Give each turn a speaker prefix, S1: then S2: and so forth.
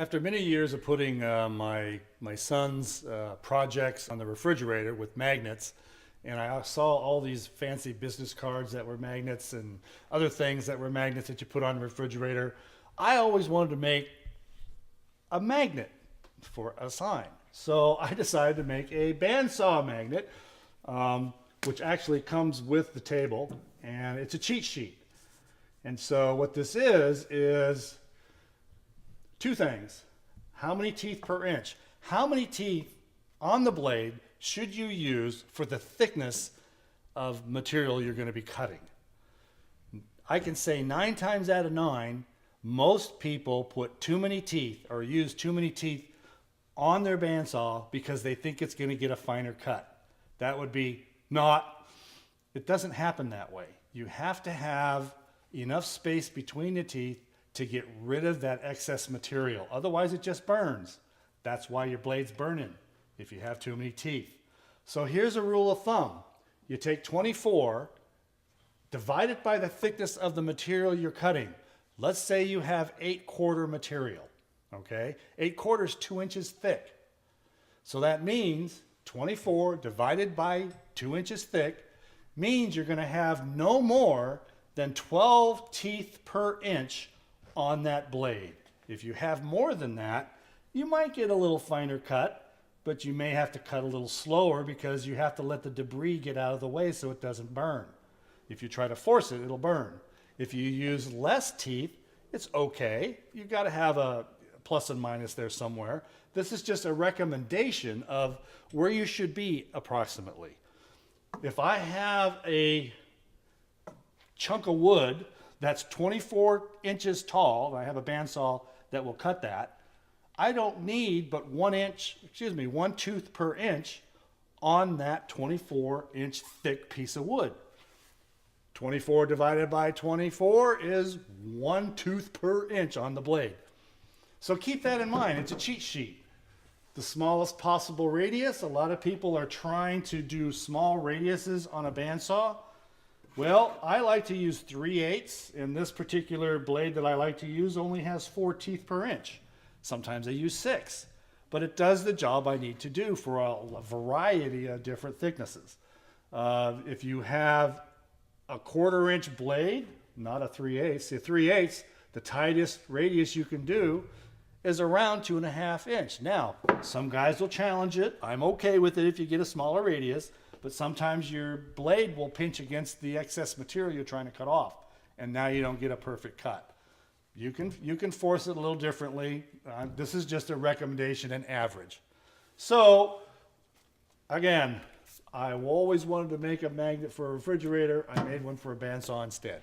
S1: After many years of putting my son's projects on the refrigerator with magnets, and I saw all these fancy business cards that were magnets and other things that were magnets that you put on the refrigerator, I always wanted to make a magnet for a sign. So I decided to make a bandsaw magnet, which actually comes with the table, and it's a cheat sheet. And so what this is two things. How many teeth per inch? How many teeth on the blade should you use for the thickness of material you're going to be cutting? I can say 9 times out of 9, most people put too many teeth or use too many teeth on their bandsaw because they think it's going to get a finer cut. That would be not, it doesn't happen that way. You have to have enough space between the teeth to get rid of that excess material. Otherwise it just burns. That's why your blade's burning if you have too many teeth. So here's a rule of thumb. You take 24, divide it by the thickness of the material you're cutting. Let's say you have 8/4 material, okay? 8/4 is 2 inches thick. So that means 24 divided by 2 inches thick means you're gonna have no more than 12 teeth per inch on that blade. If you have more than that, you might get a little finer cut, but you may have to cut a little slower because you have to let the debris get out of the way so it doesn't burn. If you try to force it, it'll burn. If you use less teeth, it's okay. You've got to have a plus and minus there somewhere. This is just a recommendation of where you should be approximately. If I have a chunk of wood that's 24 inches tall, I have a bandsaw that will cut that, I don't need but 1 tooth per inch on that 24-inch thick piece of wood. 24 divided by 24 is 1 tooth per inch on the blade. So keep that in mind. It's a cheat sheet. The smallest possible radius. A lot of people are trying to do small radiuses on a bandsaw. Well, I like to use 3/8, and this particular blade that I like to use only has 4 teeth per inch. Sometimes I use 6, but it does the job I need to do for a variety of different thicknesses. If you have a 1/4 inch blade, not a 3/8, the 3/8, the tightest radius you can do is around 2.5 inch. Now, some guys will challenge it. I'm okay with it if you get a smaller radius, but sometimes your blade will pinch against the excess material you're trying to cut off, and now you don't get a perfect cut. You can force it a little differently. This is just a recommendation and average. So, again, I always wanted to make a magnet for a refrigerator. I made one for a bandsaw instead.